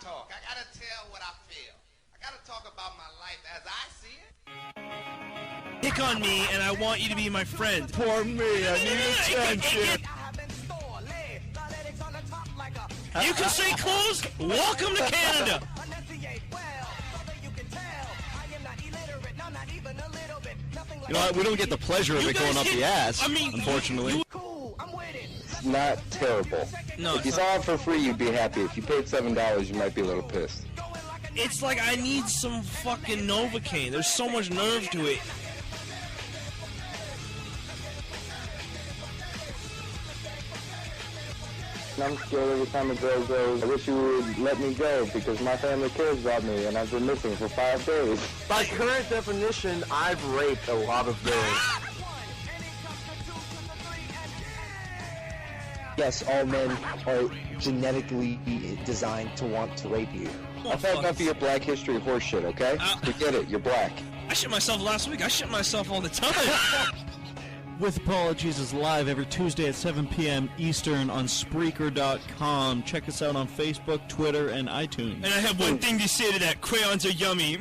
talk. I gotta tell what I feel. I gotta talk about my life as I see it. Pick on me, and I want you to be my friend. Poor me, I need attention. You can say clothes. Welcome to Canada. You know what? We don't get the pleasure of it going up the ass, unfortunately. It's not terrible. No, if you saw it for free, you'd be happy. If you paid $7, you might be a little pissed. it's like I need some fucking Novocaine. There's so much nerve to it. I'm scared every time a girl goes, I wish you would let me go because my family cares about me and I've been missing for 5 days. By current definition, I've raped a lot of girls. Yes, all men are genetically designed to want to rape you. I've had enough of your Black History horse shit, okay? Forget it, you're black. I shit myself last week. I shit myself all the time. With Apologies is live every Tuesday at 7 p.m. Eastern on Spreaker.com. Check us out on Facebook, Twitter, and iTunes. And I have one thing to say to that. Crayons are yummy.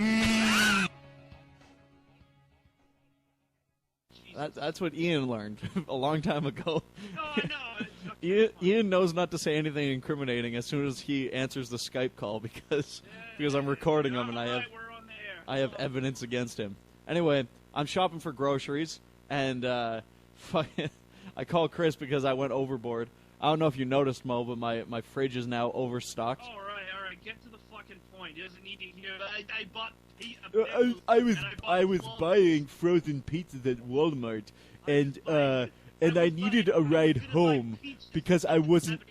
That's what Ian learned a long time ago. No, I know. Ian knows not to say anything incriminating as soon as he answers the Skype call because I'm recording him and I have evidence against him. Anyway, I'm shopping for groceries and I called Chris because I went overboard. I don't know if you noticed, Mo, but my fridge is now overstocked. All right. Get to the fucking point. He doesn't need to hear that. I bought I was buying frozen pizzas at Walmart, and I needed a ride home because I wasn't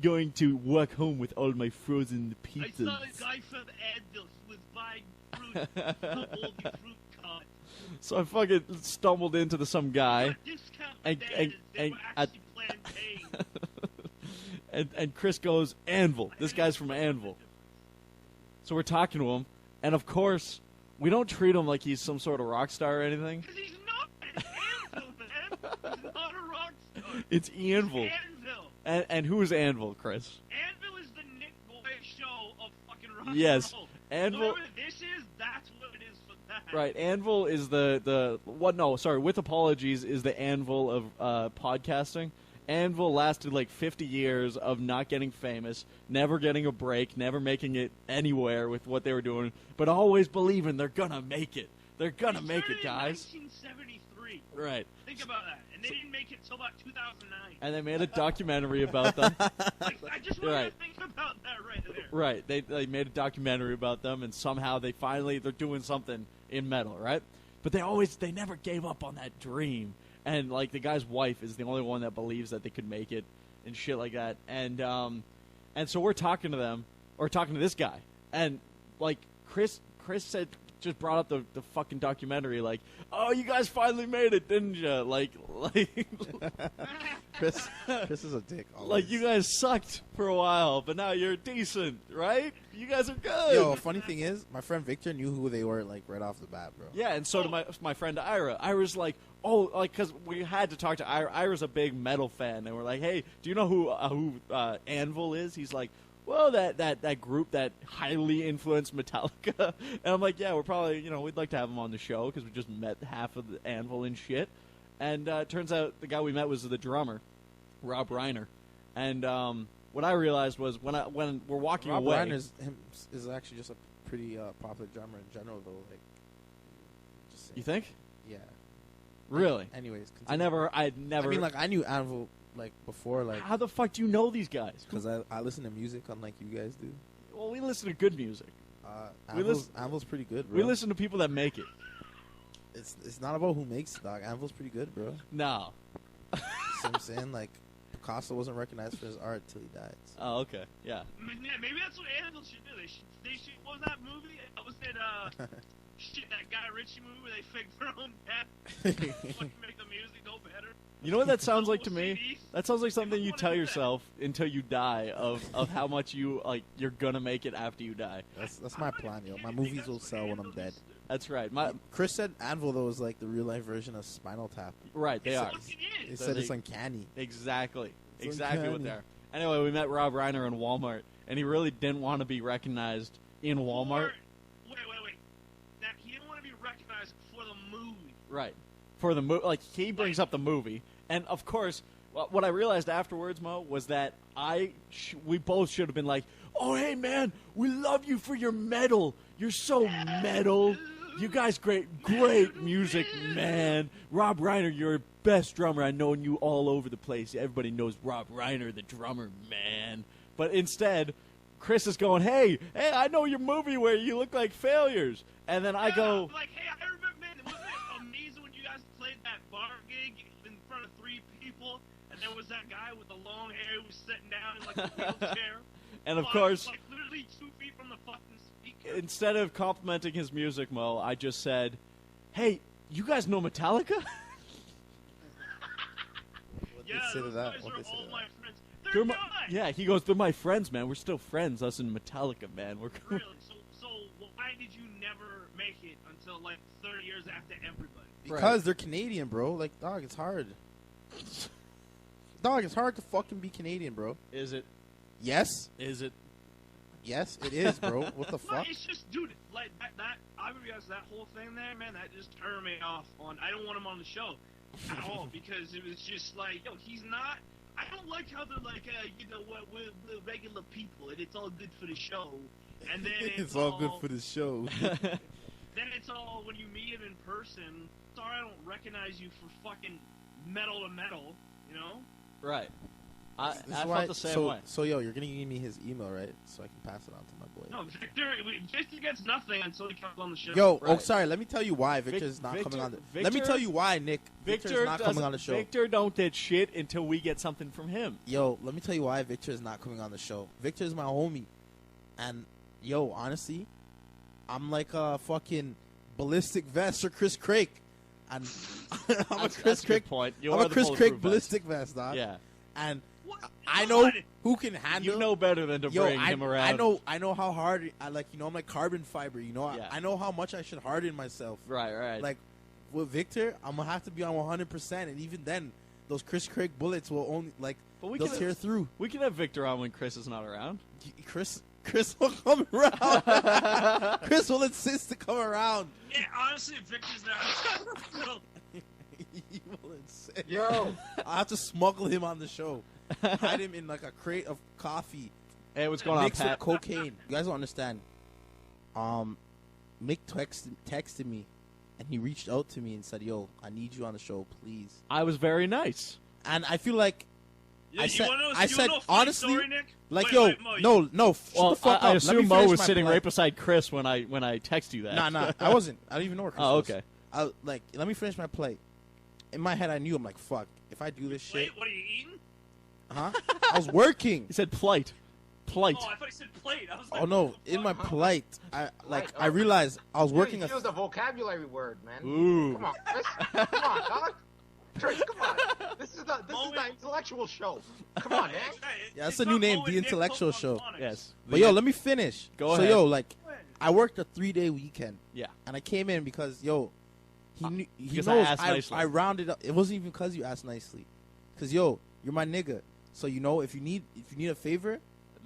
going to walk home with all my frozen pizzas. I saw a guy from Advil who was buying fruit. Fruit cart. So I fucking stumbled into some guy, and Chris goes, Anvil. This guy's from Anvil. So we're talking to him, and of course, we don't treat him like he's some sort of rock star or anything. Because he's not an Anvil, man. He's not a rock star. It's Anvil. Anvil. And who is Anvil, Chris? Anvil is the Nick Boy show of fucking rock and Yes. roll. Anvil. Whatever this is, that's what it is for that. Right, Anvil is With Apologies is the Anvil of podcasting. Anvil lasted like 50 years of not getting famous, never getting a break, never making it anywhere with what they were doing, but always believing they're gonna make it. They're gonna make it, guys. In 1973. Right. Think about that. And they didn't make it till about 2009. And they made a documentary about them. Like, I just want to think about that right there. Right. They made a documentary about them, and somehow they're doing something in metal, right? But they never gave up on that dream. And, like, the guy's wife is the only one that believes that they could make it and shit like that. And so we're talking to them, or talking to this guy. And, like, Chris just brought up the fucking documentary, like, oh, you guys finally made it, didn't you? Like Chris is a dick. Always. Like, you guys sucked for a while, but now you're decent, right? You guys are good. Yo, funny thing is, my friend Victor knew who they were, like, right off the bat, bro. Yeah, and so did my friend Ira. Ira's like, oh, like, because we had to talk to Ira. Ira's a big metal fan, and we're like, hey, do you know who Anvil is? He's like, well, that group that highly influenced Metallica. And I'm like, yeah, we're probably, we'd like to have him on the show because we just met half of the Anvil and shit. And turns out the guy we met was the drummer, Rob Reiner. And what I realized was when we're walking away, Rob Reiner is actually just a pretty popular drummer in general, though. Like, just you think? Yeah. Really? Anyways, I never. I mean, like, I knew Anvil like before, like. How the fuck do you know these guys? Because I listen to music unlike you guys do. Well, we listen to good music. Anvil's pretty good, bro. We listen to people that make it. It's not about who makes it, dog. Anvil's pretty good, bro. No. See what I'm saying? Like, Picasso wasn't recognized for his art till he died. So. Oh, okay. Yeah. Maybe that's what Anvil should do. They should. What was that movie? Was it that Guy Ritchie movie where they fake their own death? Fucking make the music go better. You know what that sounds like to me? That sounds like something you tell yourself until you die of how much you're gonna make it after you die. That's my plan, yo. My movies will sell when I'm dead. That's right. Chris said Anvil, though, is like the real-life version of Spinal Tap. Right, they are. He said it's uncanny. Exactly. It's exactly uncanny. what they are. Anyway, we met Rob Reiner in Walmart, and he really didn't want to be recognized in Walmart. Wait. Now, he didn't want to be recognized for the movie. Right. For the movie. Like, he brings up the movie. And, of course, what I realized afterwards, Mo, was that we both should have been like, oh, hey, man, we love you for your metal. You're so metal. You guys, great music, man. Rob Reiner, you're best drummer. I know you all over the place. Everybody knows Rob Reiner, the drummer, man. But instead, Chris is going, hey, I know your movie where you look like failures. And then I go, like, hey, I remember, man, wasn't it amazing when you guys played that bar gig in front of 3 people, and there was that guy with the long hair who was sitting down in, like, a wheelchair? And, of course, like, literally 2 feet from the fucking speaker. Instead of complimenting his music, Mo, I just said, hey, you guys know Metallica? Yeah, say to those that? guys What are they say all to my that? friends. They're not. Yeah, he goes, they're my friends, man. We're still friends, us and Metallica, man. We're Really? So why did you never make it until, like, 30 years after everybody? Because they're Canadian, bro. Like, dog, it's hard. Dog, it's hard to fucking be Canadian, bro. Is it? Yes. Is it? Yes, it is, bro. What the No, fuck? it's just, dude, like, that I realized that whole thing there, man, that just turned me off on, I don't want him on the show at all, because it was just like, yo, he's not, I don't like how they're like, you know what, we're regular people, and it's all good for the show, and then It's all good for the show. then it's all, when you meet him in person, sorry I don't recognize you for fucking metal to metal, you know? Right. I This is felt why- the same so, way. So, yo, you're gonna give me his email, right? So I can pass it on to my boy. No, Victor, Victor gets nothing until he comes on the show. Yo, oh, Right. sorry. Let me tell you why Victor's not coming on. Let me tell you why, Nick. Victor's not coming on the show. Victor don't get shit until we get something from him. Yo, let me tell you why Victor is not coming on the show. Victor is my homie, and yo, honestly, I'm like a fucking ballistic vest for Chris Craig. And I'm a Chris That's a Craig. good point. You I'm are a the Chris Craig bulletproof ballistic vest, dog. Yeah. And What? I know What? who can handle. You know better than to bring him around. I know how hard. I like. You know, I'm like carbon fiber. You know, Yeah. I know how much I should harden myself. Right. Like with Victor, I'm gonna have to be on 100%, and even then, those Chris Craig bullets will only like But we they'll can- tear through. We can have Victor on when Chris is not around. Chris will come around. Chris will insist to come around. Yeah, honestly, Victor's not. He will insist. Yo, I have to smuggle him on the show. Hide him in like a crate of coffee. Hey, what's going on, Mixed with Pat? cocaine. You guys don't understand. Mick texted me, and he reached out to me and said, "Yo, I need you on the show, please." I was very nice. And I feel like I said, honestly, story, Nick? like, Wait, yo, wait, Mo, no, shut Well, the fuck I up. Let me assume Mo finish was my sitting plight. right beside Chris when I text you that. Nah, I wasn't. I don't even know where Chris Oh, was. okay. Let me finish my plate. In my head, I knew I'm like, fuck. If I do this shit, Wait, what are you eating? huh? I was working. He said plight. Plight. Oh, I thought he said plate. I was like, Oh no! what the In my fuck? plight, I oh. realized I was working. He used a vocabulary word, man. Ooh. Come on, Chris. Come on, dog. Chris, come on. This is the intellectual show. Come on, man. Yeah, that's a new name, The Intellectual Show. Yes. But yo, let me finish. Go so ahead. yo, like, I worked a 3-day weekend. Yeah. And I came in because yo, he because I knows asked nicely. I rounded up. It wasn't even because you asked nicely. Cause yo, you're my nigga. So you know if you need a favor,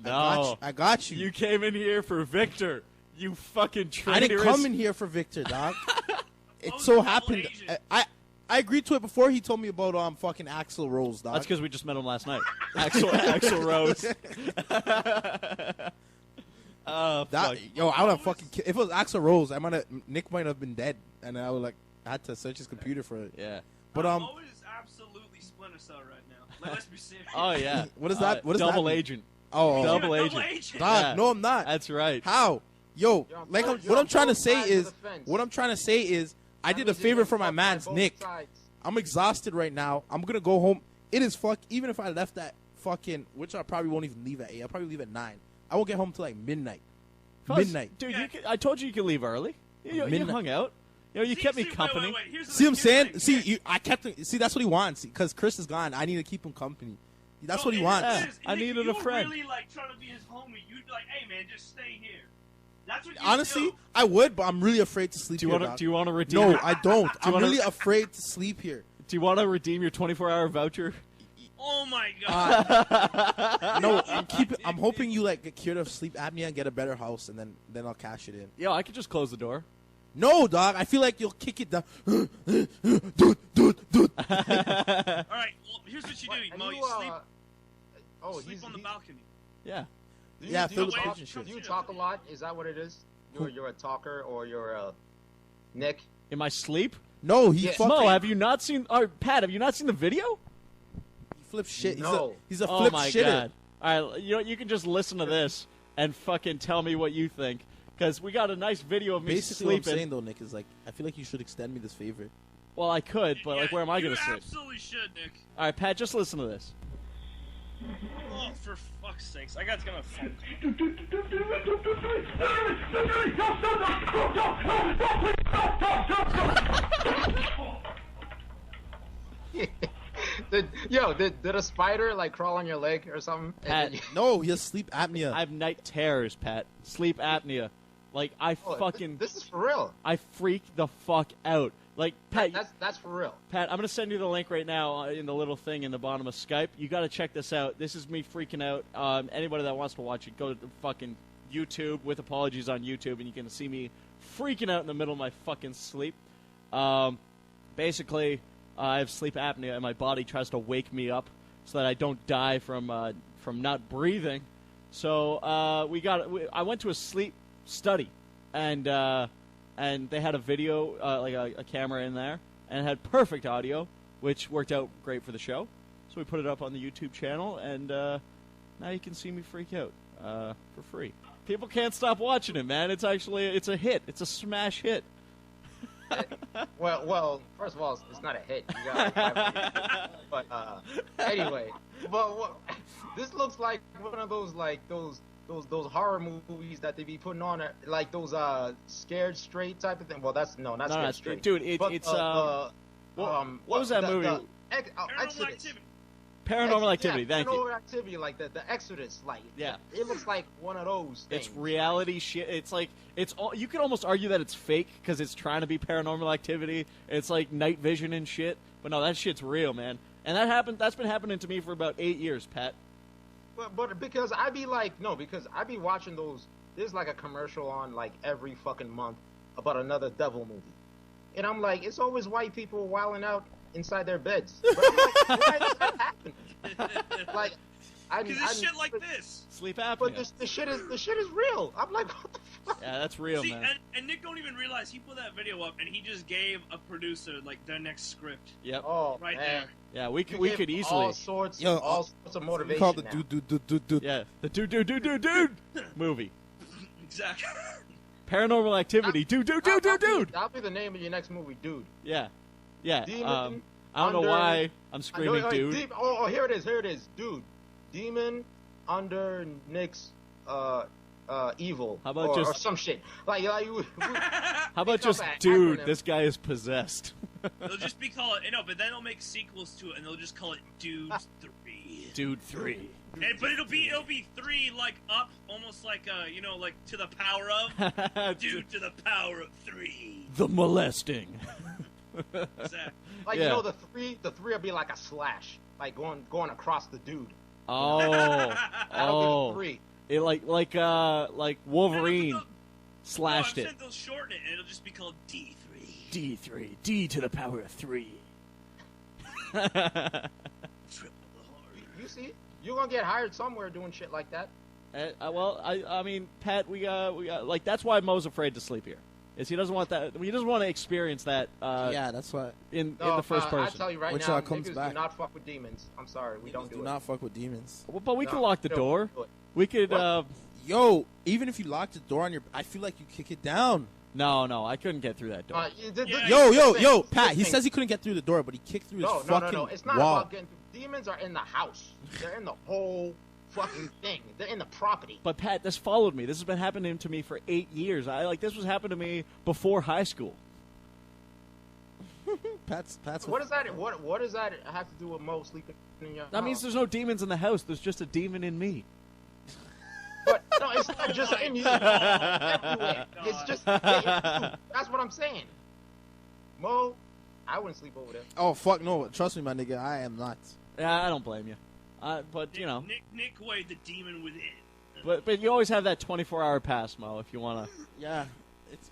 No. I got you. You came in here for Victor. You fucking traitorous. I didn't come in here for Victor, dog. It was so the happened. double agent? I agreed to it before he told me about fucking Axl Rose, dog. That's because we just met him last night. Axel Rose. Oh, fuck. I would have fucking. If it was Axl Rose, Nick might have been dead, and I would I had to search his computer for it. Yeah. But Mo is absolutely Splinter Cell right now. Like, let's be serious. Oh yeah. What is that? What is double that mean? agent. Oh, Double You're a agent. dog, Yeah. no, I'm not. That's right. How? Yo, You're on like both- what I'm trying to both say sides of is, the fence. what I'm trying to say is, I That did a means you favor get for my fucked by man's both Nick. sides. I'm exhausted right now. I'm gonna go home. It is even if I left at fucking, which I probably won't even leave at 8. I'll probably leave at 9. I won't get home till like midnight. Plus, Midnight. Dude, Yeah. I told you you could leave early. You Midnight. hung out. You kept me company. Wait, here's the See what I'm thing, saying? here's the See, thing. I kept him. See, that's what he wants. Because Chris is gone. I need to keep him company. That's what he No, wants. Yeah. it is. I Nick, needed you a friend. Were really like trying to be his homie. You'd be like, hey man, just stay here. That's what you Honestly, do. I would, but I'm really afraid to sleep Do you here. want to? dog. Do you want to redeem? No, I don't. I'm wanna- really afraid to sleep here. Do you want to redeem your 24-hour voucher? Oh my god. No, I'm hoping you like get cured of sleep apnea and get a better house, and then I'll cash it in. Yo, I could just close the door. No, dog. I feel like you'll kick it down. Dude. All right. Well, here's what you do, Mo. You sleep. Sleep on the balcony. Yeah. Yeah, do Phil you, was talk, preaching shit. do you talk a lot? Is that what it is? You're a talker or you're a Nick? In my sleep? No, he Yeah. fucking Mo, have you not seen? Or Pat, have you not seen the video? he flips shit. No. He's a Oh flip my shitter. god! All right, you know you can just listen to this and fucking tell me what you think, because we got a nice video of me Basically, what I'm sleeping. saying though, Nick, is like I feel like you should extend me this favor. Well, I could, but like, Yeah, where am I you gonna sleep? absolutely should, Nick. All right, Pat, just listen to this. Oh, for fuck's sakes. I got to get my phone. Did a spider like crawl on your leg or something? Pat, No, he has sleep apnea. I have night terrors, Pat. Sleep apnea. Like I Oh, fucking, This is for real. I freak the fuck out. Like Pat, That's for real. Pat, I'm gonna send you the link right now in the little thing in the bottom of Skype. You got to check this out. This is me freaking out. Anybody that wants to watch it, go to the fucking YouTube with apologies on YouTube, and you can see me freaking out in the middle of my fucking sleep. Basically, I have sleep apnea, and my body tries to wake me up so that I don't die from not breathing. So I went to a sleep study, and they had a video, like a camera in there, and it had perfect audio, which worked out great for the show. So we put it up on the YouTube channel, and now you can see me freak out for free. People can't stop watching it, man. It's a hit. It's a smash hit. Well, first of all, it's not a hit. You got like, but anyway, this looks like one of those those horror movies that they be putting on, like those Scared Straight type of thing. Well, that's not Scared Straight, dude. But, It's what was that movie? Paranormal Exodus. Activity. Paranormal Activity. Yeah, Thank you. Paranormal Activity, like the Exodus, like Yeah. it looks like one of those things. It's reality shit. It's like you could almost argue that it's fake because it's trying to be Paranormal Activity. It's like night vision and shit. But no, that shit's real, man. And that's been happening to me for about 8 years, Pat. But because I be watching those. There's like a commercial on like every fucking month about another devil movie, and I'm like, it's always white people wilding out inside their beds. But I'm like, why does that happen? Like, Because it's shit like this. Sleep apnea. But the shit is real. I'm like, what the fuck? Yeah, that's real, See, man. and Nick don't even realize he put that video up and he just gave a producer like their next script Yep. Oh right man. there. Yeah, we You could give easily. all sorts Yo, of motivation. Called the now. dude. Yeah, the dude movie. Exactly. Paranormal Activity. Dude. That'll be the name of your next movie, dude. Yeah. Demon I don't know under- why I'm screaming, dude. Here it is, dude. Demon under Nick's evil. How about or just- some shit? Like How about Make just, up an dude? acronym. This guy is possessed. They'll just be called but then they'll make sequels to it and they'll just call it Dude 3. Dude 3. But it'll be 3 like up, almost like like to the power of Dude to the power of 3. The molesting. Exactly. like Yeah. the three will be like a slash, like going across the dude. Oh, That'll be the 3. it like Wolverine slashed no, it. I'm saying they'll shorten it and it'll just be called D3. D3, D to the power of 3. Triple the horror. You see, you're gonna get hired somewhere doing shit like that. Well, I mean, Pat, we got like that's why Mo's afraid to sleep here. Is he doesn't want that? He doesn't want to experience that. Yeah, that's why. In No, the first I person. tell you right Which, now, comes niggas back. do not fuck with demons. I'm sorry, we don't Do it. not fuck with demons. Well, but we No, could lock the no, door. do it. We could. What? Yo, even if you lock the door on your, I feel like you kick it down. No, I couldn't get through that door. Yo, Pat. He says he couldn't get through the door, but he kicked through his No, fucking it's not wall. about getting through. Demons are in the house. They're in the whole fucking thing. They're in the property. But Pat, this followed me. This has been happening to me for 8 years. This was happening to me before high school. Pat's. What does that? What does that have to do with Mo sleeping in your That means house? there's no demons in the house. There's just a demon in me. But no, it's not just in you. Everywhere. It's just in you. That's what I'm saying. Mo, I wouldn't sleep over there. Oh fuck no! Trust me, my nigga. I am not. Yeah, I don't blame you. But you know, Nick away the demon within. but you always have that 24-hour pass, Mo, if you want to. Yeah.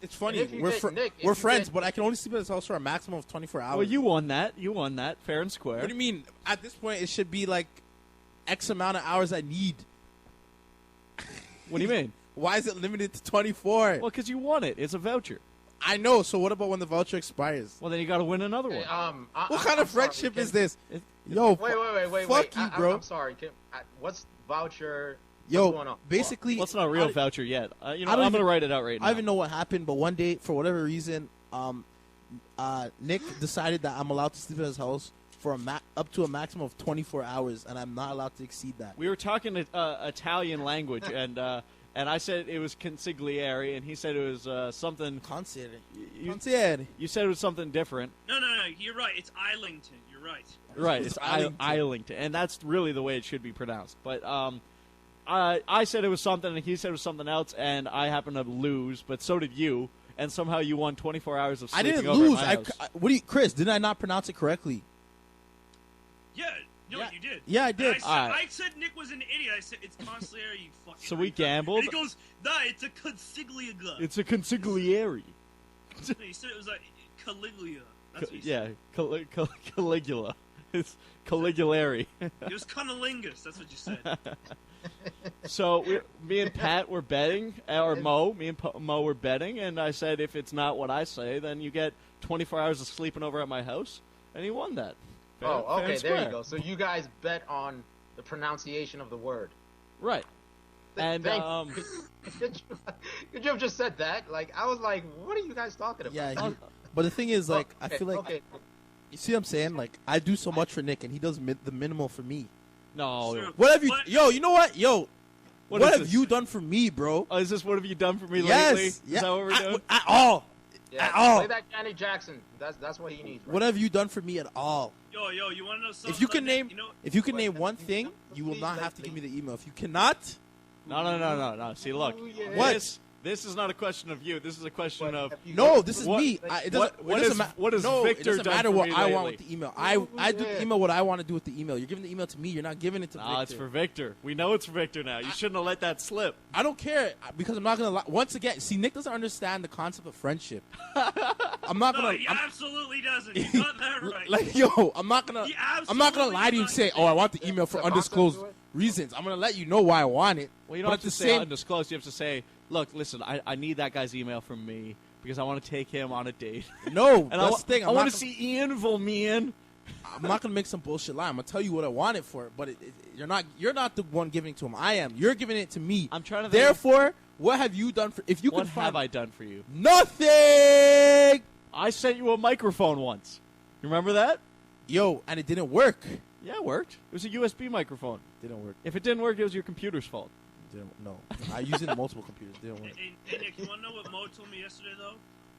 It's funny. And if you We're get- Nick, if we're you friends, get- but I can only sleep at his house for a maximum of 24 hours. Well, you won that. You won that, fair and square. What do you mean? At this point, it should be like X amount of hours I need. What do you mean? Why is it limited to 24? Well, because you won it. It's a voucher. I know. So what about when the voucher expires? Well, then you got to win another one. What kind of friendship is this? Yo, Wait. fuck you, bro. I'm sorry. What's voucher? Yo, what's going on? basically, Well, it's not a real voucher yet. You know, I don't I'm going to even- write it out right now. I don't even know what happened, but one day, for whatever reason, Nick decided that I'm allowed to sleep at his house for up to a maximum of 24 hours, and I'm not allowed to exceed that. We were talking Italian language, and I said it was consigliere, and he said it was something. Consigliere. You said it was something different. No, you're right. It's Islington. You're right. Right, it's Islington. Islington, and that's really the way it should be pronounced. But I said it was something, and he said it was something else, and I happened to lose, but so did you, and somehow you won 24 hours of I sleeping didn't over at lose. my house. What do you, Chris? Did I not pronounce it correctly? Yeah, no, Yeah. you did. Yeah, I did. I said Nick was an idiot. I said it's consigliere. You fucking. So we retard. gambled? And he goes, nah, it's a consigliere. It's a consigliere. No, he said it was like Caligula. That's what he Yeah, said. Caligula. It's Caligulary. It was cunnilingus. That's what you said. So me and Pat were betting, or Mo, me and Mo were betting, and I said if it's not what I say, then you get 24 hours of sleeping over at my house, and he won that. Fair- Oh, fair okay, and there you square. go. So you guys bet on the pronunciation of the word. Right. And Could you have just said that? Like, I was like, what are you guys talking about? Yeah, but the thing is, like, I Okay, feel like okay. you see what I'm saying. Like, I do so much for Nick, and he does the minimal for me. no. True. What have you? What? Yo, you know what? Yo, What what is have this? you done for me, bro? Oh, is this what have you done for me Yes. lately? Is Yeah. that what we're doing? At all. Yeah, At all. play that Janet Jackson. That's what he needs. Right? What have you done for me at all? Yo, you want to know something? If you can like that? name, You know, if you can Wait, name can- one can- thing, can- you will please, not like, have to give me the email. If you cannot, No. See, look. Ooh, yeah. What? This is not a question of you. This is a question What of have you no, done? this is What- me. It doesn't. what it doesn't is- ma- what has no, Victor it doesn't done matter for what me I want lately? with the email. I do the yeah. email what I want to do with the email. You're giving the email to me. You're not giving it to Victor. it's for Victor. We know it's for Victor now. You shouldn't have let that slip. I don't care because I'm not gonna lie. Once again, see, Nick doesn't understand the concept of friendship. I'm not no, gonna. he I'm, absolutely doesn't. You got that right. like, yo, I'm not gonna. He I'm not gonna absolutely lie to you and does say, not. "Oh, I want the email for The undisclosed concept reasons." I'm gonna let you know why I want it. Well, you don't but have to at the say same, undisclosed. You have to say, look, listen, I need that guy's email from me because I want to take him on a date. no, And that's the thing. I I'm want not to gonna- see Ian Volmian. I'm not gonna make some bullshit lie. I'm gonna tell you what I want it for, but you're not. You're not the one giving it to him. I am. You're giving it to me. I'm trying to think- Therefore, what have you done for? If you What could find have I done for you? nothing, I sent you a microphone once. You remember that? yo, and it didn't work. Yeah, it worked. It was a USB microphone. Didn't work. If it didn't work, it was your computer's fault. Didn't. No, I use it in multiple computers. Didn't work. Hey, Nick, you want to know what Mo told me yesterday, though?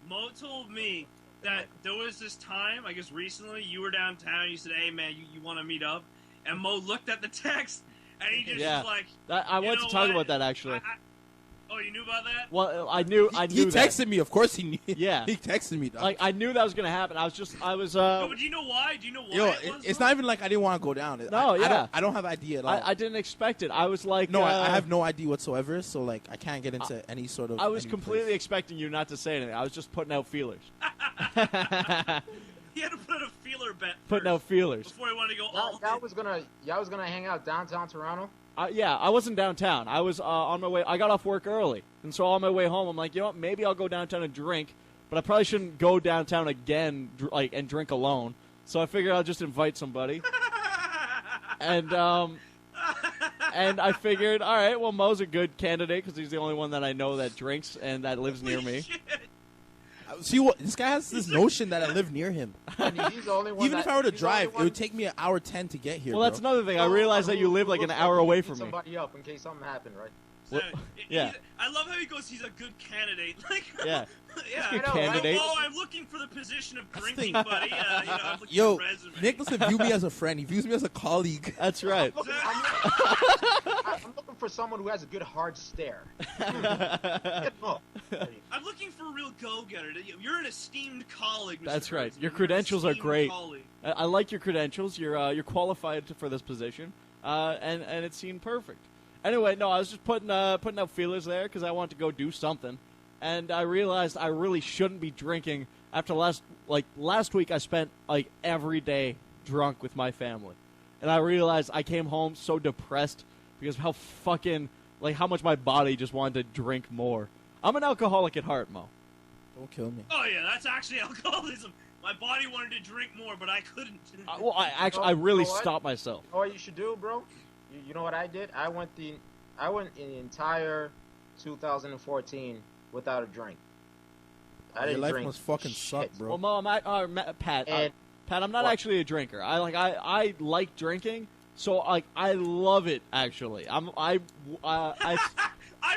Mo told me that there was this time, I guess recently, you were downtown, you said, hey, man, you want to meet up? And Mo looked at the text, and he just Yeah. was like... I you wanted know to talk what? about that, actually. Oh, you knew about that? Well, I knew He that. texted me. Of course, he knew. Yeah. he texted me. Dog. Like, I knew that was going to happen. No, but do you know why? Do you know why yo, it was? it's Mo? not even like I didn't want to go down. No, yeah. I don't have idea at all. I didn't expect it. I was like... no, I have no idea whatsoever. So like, I can't get into any sort of. I was any completely place. expecting you not to say anything. I was just putting out feelers. He had to put a feeler bet Putting first out feelers. before he wanted to go all Y'all was gonna hang out downtown Toronto. Yeah, I wasn't downtown. I was on my way. I got off work early, and so on my way home, I'm like, you know what? Maybe I'll go downtown and drink, but I probably shouldn't go downtown again, and drink alone. So I figured I'll just invite somebody, and I figured, all right, well, Mo's a good candidate because he's the only one that I know that drinks and that lives near me. Shit. See what this guy has this notion that I live near him. And he's the only one. Even that, if I were to he's the only drive, it one- would take me an hour 10 to get here. Well, that's bro. another thing. I realized that you live like an Looks hour he away beat from me. somebody up in case something happened, right? So, yeah. I love how he goes, he's a good candidate. Like, Yeah. yeah. Good I know, candidate. Oh, I'm looking for the position of drinking thing. buddy. I'm looking Yo, at your resume. Nick doesn't view me as a friend. He views me as a colleague. That's right. I I'm looking for someone who has a good hard stare. Oh. I'm looking for a real go-getter. You're an esteemed colleague, Mr. That's right. President. Your You're an credentials are esteemed great. colleague. I like your credentials. You're qualified for this position, and it seemed perfect. Anyway, no, I was just putting out feelers there because I wanted to go do something, and I realized I really shouldn't be drinking. After last week, I spent like every day drunk with my family, and I realized I came home so depressed because of how much my body just wanted to drink more. I'm an alcoholic at heart, Mo. Don't kill me. Oh yeah, that's actually alcoholism. My body wanted to drink more, but I couldn't. I really You know what? stopped myself. You know what you should do, bro? You know what I did? I went the entire 2014 without a drink. I Your didn't life drink must fucking suck, shit. bro. Well, Mo, Pat, And- Pat, I'm not What? actually a drinker. I like drinking, so I love it actually. I'm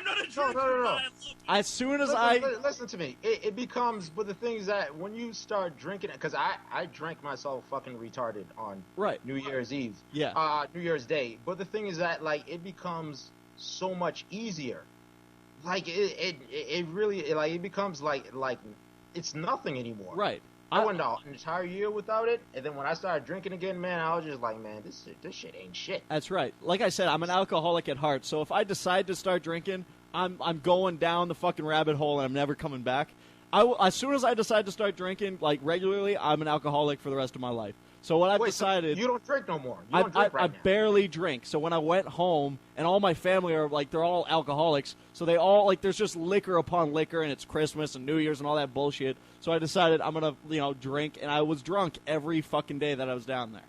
not a drinker, no. but I love it. As soon as Listen to me. It becomes, but the thing is that when you start drinking, because I drank myself fucking retarded on Right. New Year's Eve, Yeah. New Year's Day. But the thing is that like it becomes so much easier. Like it really it becomes like it's nothing anymore. Right. I went an entire year without it, and then when I started drinking again, man, I was just like, man, this shit ain't shit. That's right. Like I said, I'm an alcoholic at heart. So if I decide to start drinking, I'm going down the fucking rabbit hole and I'm never coming back. As soon as I decide to start drinking like regularly, I'm an alcoholic for the rest of my life. So what I've Wait, so decided, you don't drink no more. You don't drink right I now. barely drink. So when I went home, and all my family are like, they're all alcoholics. So they all like, there's just liquor upon liquor, and it's Christmas and New Year's and all that bullshit. So I decided I'm gonna, drink, and I was drunk every fucking day that I was down there.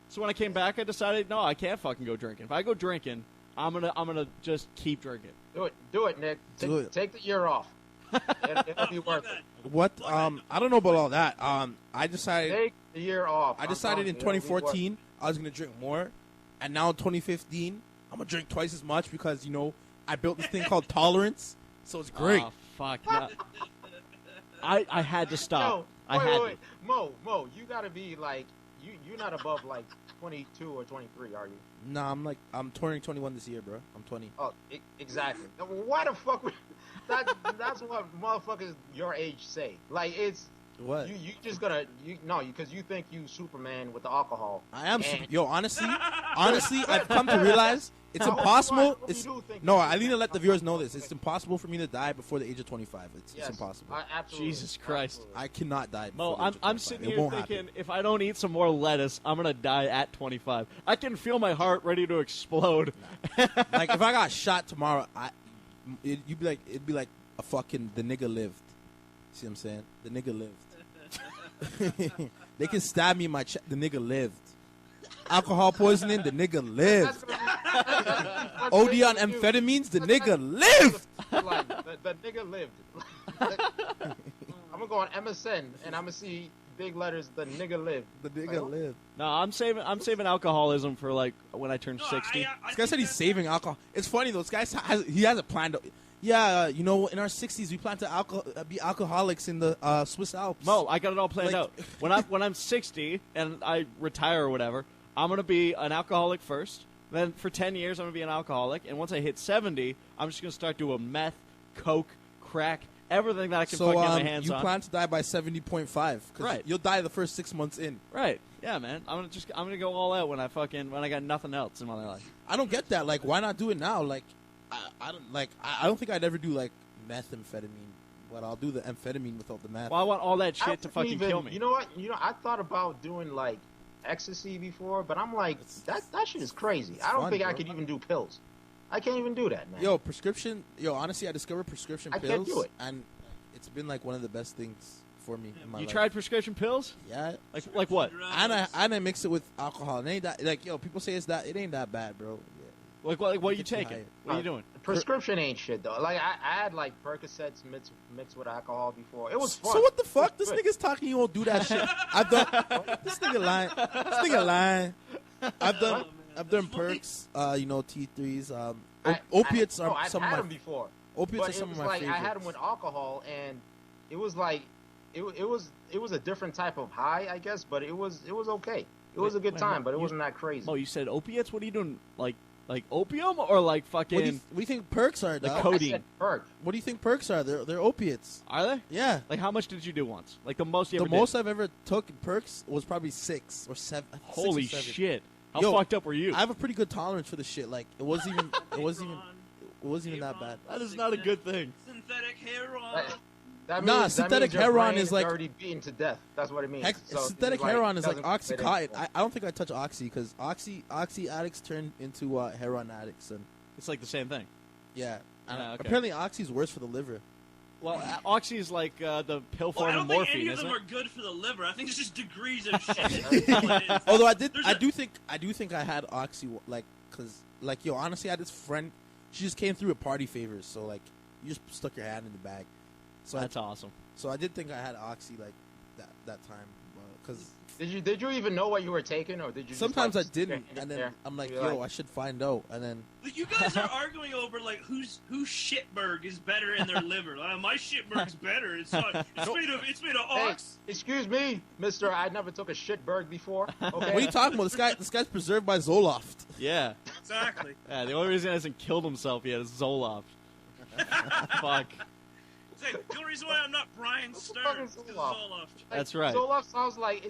So when I came back, I decided, no, I can't fucking go drinking. If I go drinking, I'm gonna just keep drinking. Do it, Nick. Do it. Take the year off. It'll be worth it. What? I don't know about all that. I decided. Take the year off. I decided in 2014 I was gonna drink more, and now in 2015 I'm gonna drink twice as much because I built this thing called tolerance, so it's great. Oh, fuck. No. I had to stop. Wait. Mo, you gotta be like, you're not above like 22 or 23, are you? Nah, I'm turning 21 this year, bro. I'm 20. Oh, exactly. Why the fuck would that's what motherfuckers your age say. Like it's What? you just gotta because you think you Superman with the alcohol. I am. And- Honestly, I've come to realize it's Now, impossible. what It's you do think no. you- I need to let the viewers know this. It's impossible for me to die before the age of 25. It's Yes, impossible. Absolutely. Jesus Christ. Absolutely. I cannot die. Mo, Before the age of I'm 25. sitting It here won't thinking, happen. if I don't eat some more lettuce, I'm gonna die at 25. I can feel my heart ready to explode. Like if I got shot tomorrow, it'd be like a fucking the nigga lived. See what I'm saying? The nigga lived. They can stab me in my chest. The nigga lived. Alcohol poisoning. The nigga lived. OD on amphetamines. The nigga lived. Like, the nigga lived. I'm gonna go on MSN and I'm gonna see big letters. The nigga lived. The nigga lived. No, I'm saving alcoholism for like when I turn 60. This guy said he's saving alcohol. It's funny though. This guy has a plan to. Yeah, in our 60s we plan to be alcoholics in the Swiss Alps. Mo, I got it all planned Like- out. When I'm 60 and I retire or whatever, I'm gonna be an alcoholic first. Then for 10 years I'm gonna be an alcoholic, and once I hit 70, I'm just gonna start doing meth, coke, crack, everything that I can So fucking get my hands you on. plan to die by 70.5 because Right. you'll die the first 6 months in. Right? Yeah, man. I'm gonna go all out when I got nothing else in my life. I don't get that. Like, why not do it now? Like, I don't think I'd ever do like methamphetamine, but I'll do the amphetamine without the meth. Well, I want all that I shit to fucking even- kill me. You know what? I thought about doing like ecstasy before, but I'm like, that shit is crazy. I don't fun, think I bro. could even do pills. I can't even do that, man. Honestly, I discovered prescription I pills, can't do it. and it's been like one of the best things for me in my You life. tried prescription pills? Yeah, Like what? and I mix it with alcohol. And it ain't that like people say it ain't that bad, bro. Yeah. Like what are you Get you taking? high. What are you doing? Prescription ain't shit though. Like I had like Percocets mixed with alcohol before. It was fun. So what the fuck? This Good. nigga's talking. You won't do that shit. I've done. This nigga lying. This nigga lying. I've done perks. T3s. Opiates are I've some had of them my. before. Opiates But are some it of was my like favorites. I had them with alcohol, and it was like it was a different type of high, I guess. But it was okay. It was a good time, but it wasn't that crazy. Oh, you said opiates? What are you doing? Like opium or like fucking What do you think perks are, the dog? codeine? I said perk. What do you think perks are? They're opiates. Are they? Yeah. Like how much did you do once? Like the most you The ever most did? I've ever took in perks was probably 6 or 7. Holy 6 or 7. shit! How Yo, fucked up were you? I have a pretty good tolerance for the shit. Like it wasn't even that bad. That is not a good thing. Synthetic heroin. That Nah, means, synthetic that means your heroin brain is like- already beaten to death. That's what it means. Heck, So synthetic it's like, heroin is like doesn't fit Oxycontin. anymore. I don't think I touch Oxy because Oxy addicts turn into heroin addicts, and It's like the same thing. yeah. And Ah, okay. apparently Oxy's worse for the liver. Well, Oxy is like the pill Well, form I of don't think morphine, any of isn't them it? are good for the liver. I think it's just degrees of shit. That's all it is. Although I There's do think I had Oxy because yo, honestly, I had this friend. She just came through with party favors, so like you just stuck your hand in the bag. So That's awesome. So I did think I had Oxy like that time, because Did you even know what you were taking, or did you? sometimes I just, like, didn't, stick it and in then there? I'm like, You're yo, I should find out, and then Like, you guys are arguing over like whose shitberg is better in their liver. My shitberg's better. It's made of Hey, ox. excuse me, Mister. I never took a shitberg before. Okay. what are you talking about? This guy's preserved by Zoloft. Yeah. Exactly. Yeah. The only reason he hasn't killed himself yet is Zoloft. Fuck. Say, the only reason why I'm not Brian Stern fucking is 'cause of Zoloft? Zoloft. That's right. Zoloft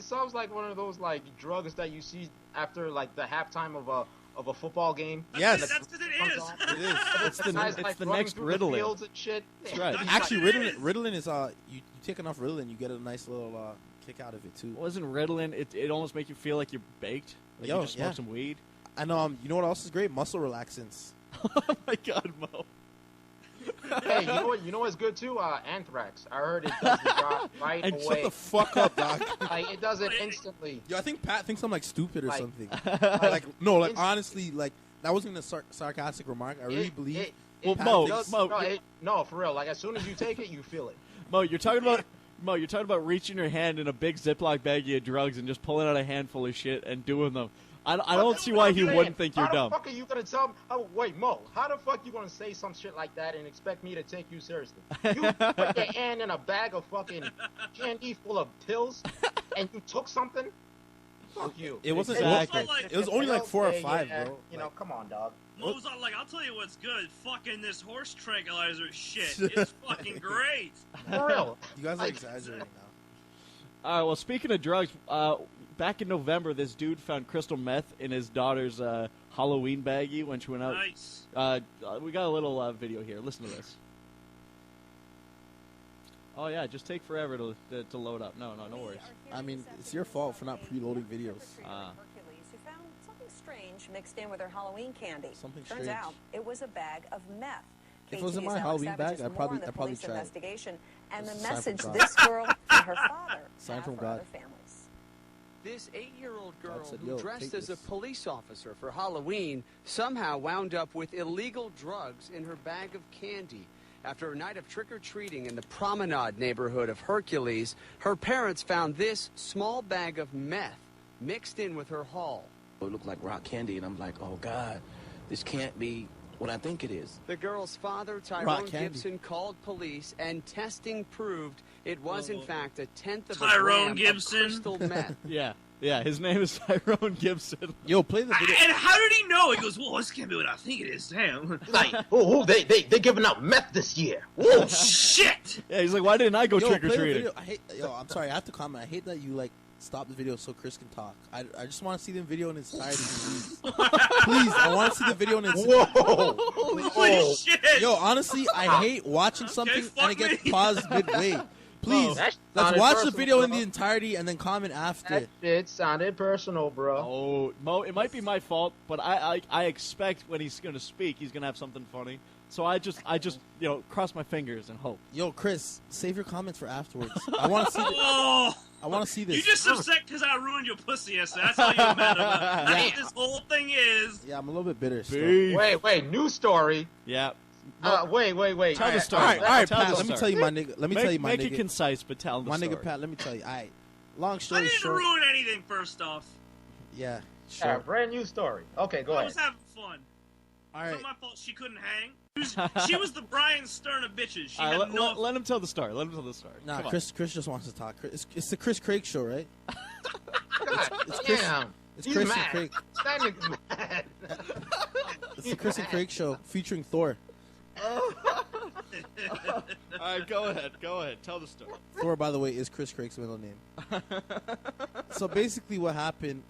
sounds like one of those like drugs that you see after like the halftime of a football game. Yes. That's because it Comes is. on. It is. It's the Guys, it's like, the running next through the Ritalin. fields and shit. That's right. That's Actually, what it is. Ritalin is you take enough Ritalin, you get a nice little kick out of it too. Wasn't Ritalin? It almost make you feel like you're baked. Like Yo, you just smoked yeah. some weed. And you know what else is great? Muscle relaxants. Oh my god, Mo. Hey, you know what's good too? Anthrax. I heard it does the job right And away. Shut the fuck up, dog. Like it does it instantly. Yo, I think Pat thinks I'm like stupid or Like- something. Like no, like Inst- honestly, like that wasn't a sarcastic remark. I really believe. Well, Pat Mo, thinks- Mo, no, for real. Like as soon as you take it, you feel it. Mo, you're talking about reaching your hand in a big Ziploc baggie of drugs and just pulling out a handful of shit and doing them. I don't see why he wouldn't think you're How dumb. the fuck are you gonna tell me? Oh, wait, Mo. How the fuck you gonna say some shit like that and expect me to take you seriously? You put your hand in a bag of fucking candy full of pills, and you took something? Fuck you. It wasn't. Exactly. It was only like 4 or Okay, 5, yeah, bro. You know, come on, dog. Mo's on, like, I'll tell you what's good. Fucking this horse tranquilizer shit. It's fucking great. For real. You guys are Like- exaggerating now. All right. Well, speaking of drugs, back in November, this dude found crystal meth in his daughter's Halloween baggie when she went out. Nice. We got a little video here. Listen to this. Oh yeah, just take forever to load up. No worries. I mean, it's your fault for not preloading videos. Hercules, who found something strange mixed in with her Halloween candy. Something Turns strange. out it was a bag of meth. If it was in KTV's my Alex Halloween Savage bag, is I'd more probably- on the I'd probably police try it. investigation and the It's a sign from message God. this girl and her father Sign have from for God. other families. This 8-year-old girl God said, who "Yo, dressed take as a this." police officer for Halloween somehow wound up with illegal drugs in her bag of candy. After a night of trick-or-treating in the Promenade neighborhood of Hercules, her parents found this small bag of meth mixed in with her haul. It looked like rock candy, and I'm like, oh, God, this can't be what I think it is. The girl's father, Rock Tyrone candy. Gibson, called police, and testing proved it was, in fact, a tenth of Tyrone a gram Gibson. of crystal meth. Yeah. His name is Tyrone Gibson. Yo, play the video. And how did he know? He goes, well, this can't be what I think it is. Damn. Like, they giving out meth this year. Oh, shit. Yeah, he's like, why didn't I go Yo, trick play or the treating? video. I'm sorry, I have to comment. I hate that you like stop the video so Chris can talk. I just want to see the video in its entirety. Please, I want to see the video in its Whoa. Holy shit. Yo, honestly, I hate watching something fuck and it gets me. paused midway. Please, That let's sounded watch the personal, video in bro. the entirety and then comment after. That shit sounded personal, bro. Oh, Mo, it might be my fault, but I expect when he's going to speak, he's going to have something funny. So I just cross my fingers and hope. Yo, Chris, save your comments for afterwards. I want to see. Oh. I want to see this. You just upset because I ruined your pussy yesterday. That's all you're mad about. That's what this whole thing is. Yeah, I'm a little bit bitter. Still. Beef. Wait, new story. Yeah. Wait. Tell the story. All right, Tell Pat. the Let me story. tell you, my nigga. Let me tell you, my Make nigga. it concise, but tell the My story. nigga, Pat. Let me tell you. All right. Long I story didn't short. ruin anything, first off. Yeah. Yeah, Sure. brand new story. Okay, go I ahead. was having fun. All It's right. not my fault she couldn't hang. She was the Brian Stern of bitches. She All right, had no... let him tell the story. Let him tell the story. Nah, Come on. Chris just wants to talk. It's the Chris Craig show, right? God It's Chris. damn. It's He's Chris and mad. Craig. That nigga's mad. It's the Chris and Craig show featuring Thor. All right, go ahead. Tell the story. Thor, by the way, is Chris Craig's middle name. So basically, what happened?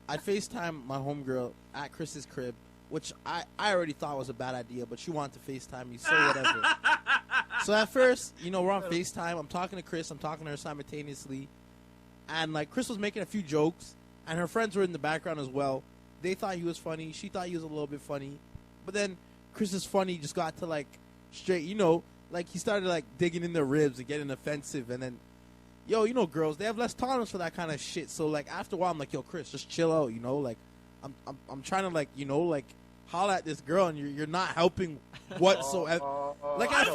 I FaceTime my homegirl at Chris's crib, which I already thought was a bad idea, but she wanted to FaceTime me, so whatever. So at first, we're on FaceTime. I'm talking to Chris. I'm talking to her simultaneously. And, like, Chris was making a few jokes, and her friends were in the background as well. They thought he was funny. She thought he was a little bit funny. But then Chris's funny just got to, like, straight, like, he started, like, digging in their ribs and getting offensive. And then, girls, they have less tolerance for that kind of shit. So, like, after a while, I'm like, yo, Chris, just chill out, Like, I'm trying to, like, like, holler at this girl, and you're not helping whatsoever. Like, at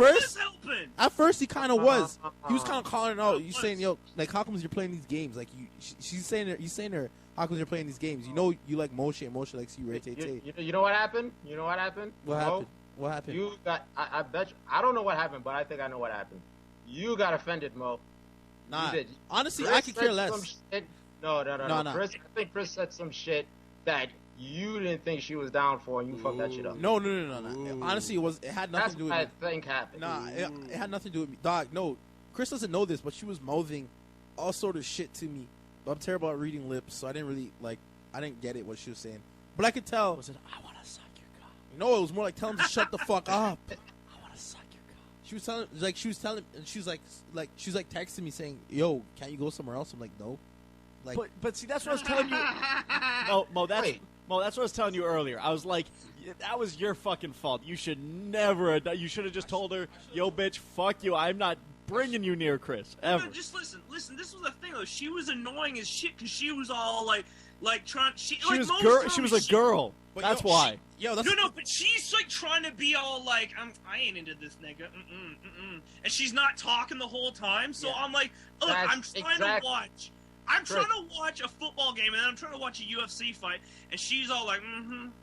first he kind of was. He was kind of calling her out. You saying, yo, like, how come you're playing these games? Like, he's saying to her, how come you're playing these games? You like Moshe, and Moshe likes you, right? You know what happened? What happened? What happened? You got. I bet. I don't know what happened, but I think I know what happened. You got offended, Mo. Nah. You did. Honestly, Chris I could care less. No. Nah. Chris, I think Chris said some shit that you didn't think she was down for, and you fucked that shit up. No. Honestly, it had nothing to do with me. That's what I think happened. Nah, it had nothing to do with me. Dog, no. Chris doesn't know this, but she was mouthing all sort of shit to me. But I'm terrible at reading lips, so I didn't really, I didn't get it, what she was saying. But I could tell. Was it, I want to suck your cock? No, it was more like, tell him to shut the fuck up. I want to suck your cock. She was telling, and she was texting me saying, yo, can't you go somewhere else? I'm like, no. Like, But see, that's what I was telling you. Mo, that's what I was telling you earlier. I was like, that was your fucking fault. You should never. You should have just told her, yo, bitch, fuck you. I'm not bringing you near Chris ever. No, just listen. This was the thing though. She was annoying as shit because she was all like trying. She was a girl. That's why. No, but she's like trying to be all like, I ain't into this nigga, and she's not talking the whole time. So I'm like, look, I'm trying to watch. I'm trying to watch a football game, and then I'm trying to watch a UFC fight, and she's all like,